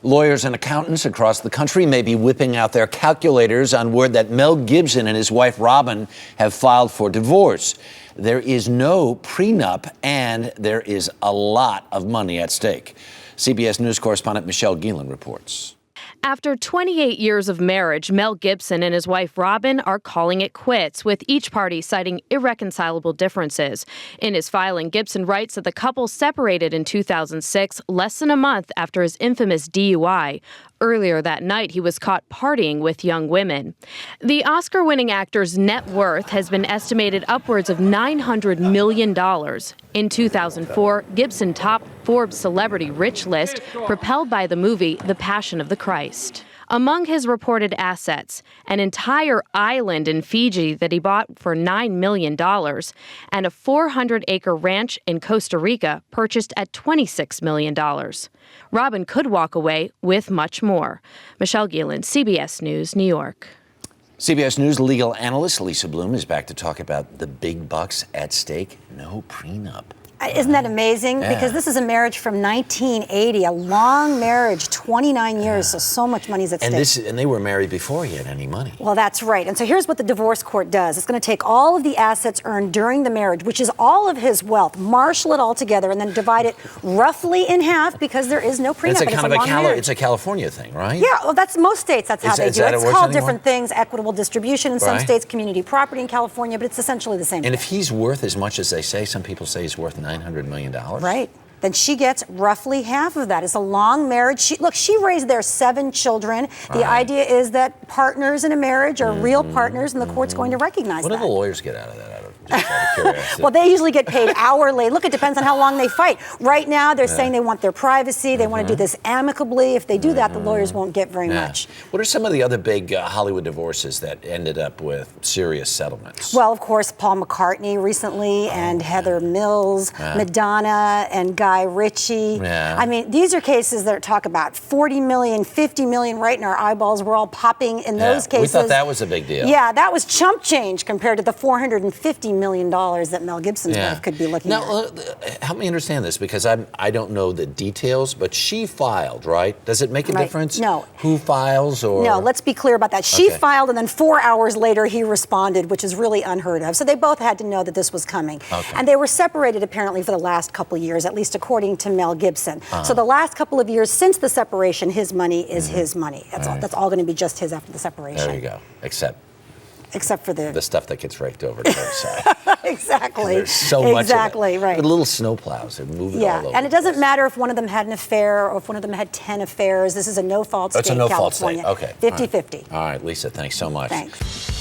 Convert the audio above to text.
Lawyers and accountants across the country may be whipping out their calculators on word that Mel Gibson and his wife Robin have filed for divorce. There is no prenup, and there is a lot of money at stake. CBS News correspondent Michelle Gielan reports. After 28 years of marriage, Mel Gibson and his wife Robin are calling it quits, with each party citing irreconcilable differences. In his filing, Gibson writes that the couple separated in 2006, less than a month after his infamous DUI. Earlier that night, he was caught partying with young women. The Oscar-winning actor's net worth has been estimated upwards of $900 million. In 2004, Gibson topped Forbes' celebrity rich list, propelled by the movie The Passion of the Christ. Among his reported assets, an entire island in Fiji that he bought for $9 million, and a 400-acre ranch in Costa Rica purchased at $26 million. Robin could walk away with much more. Michelle Gielan, CBS News, New York. CBS News legal analyst Lisa Bloom is back to talk about the big bucks at stake. No prenup. Isn't that amazing? Yeah. Because this is a marriage from 1980, a long marriage, 29 years, so much money's at stake. And they were married before he had any money. Well, that's right. And so here's what the divorce court does. It's going to take all of the assets earned during the marriage, which is all of his wealth, marshal it all together, and then divide it roughly in half because there is no prenup. It's a kind of a marriage. It's a California thing, right? Yeah, well, that's most states. That's how they do it. It's called different things, equitable distribution in some states, community property in California, but it's essentially the same thing. And if he's worth as much as they say, some people say he's worth $900 million. Right. Then she gets roughly half of that. It's a long marriage. She raised their 7 children. The idea is that partners in a marriage are real partners, and the court's going to recognize that. What do the lawyers get out of that? Just out of curiosity. Well, they usually get paid hourly. Look, it depends on how long they fight. Right now, they're saying they want their privacy. They want to do this amicably. If they do that, the lawyers won't get very much. What are some of the other big Hollywood divorces that ended up with serious settlements? Well, of course, Paul McCartney recently, and Heather Mills, Madonna, and Guy Ritchie. I mean, these are cases that talk about 40 million, 50 million right in our eyeballs. We're all popping in those cases. We thought that was a big deal. Yeah, that was chump change compared to the $450 million that Mel Gibson's wife could be looking at. Now, help me understand this, because I don't know the details, but she filed, right? Does it make a difference? No. Who files? Or no, let's be clear about that. She filed, and then 4 hours later he responded, which is really unheard of. So they both had to know that this was coming. And they were separated apparently for the last couple of years, at least according to Mel Gibson. So the last couple of years since the separation, his money is his money. That's all going to be just his after the separation. There you go. Except for the stuff that gets raked over to the side. Exactly. There's so much of it. Exactly, right. With little snowplows, they're moving all over. And it doesn't matter if one of them had an affair or if one of them had 10 affairs. This is a no-fault state, It's a no-fault California. state. Okay. 50-50. All right, Lisa, thanks so much. Thanks.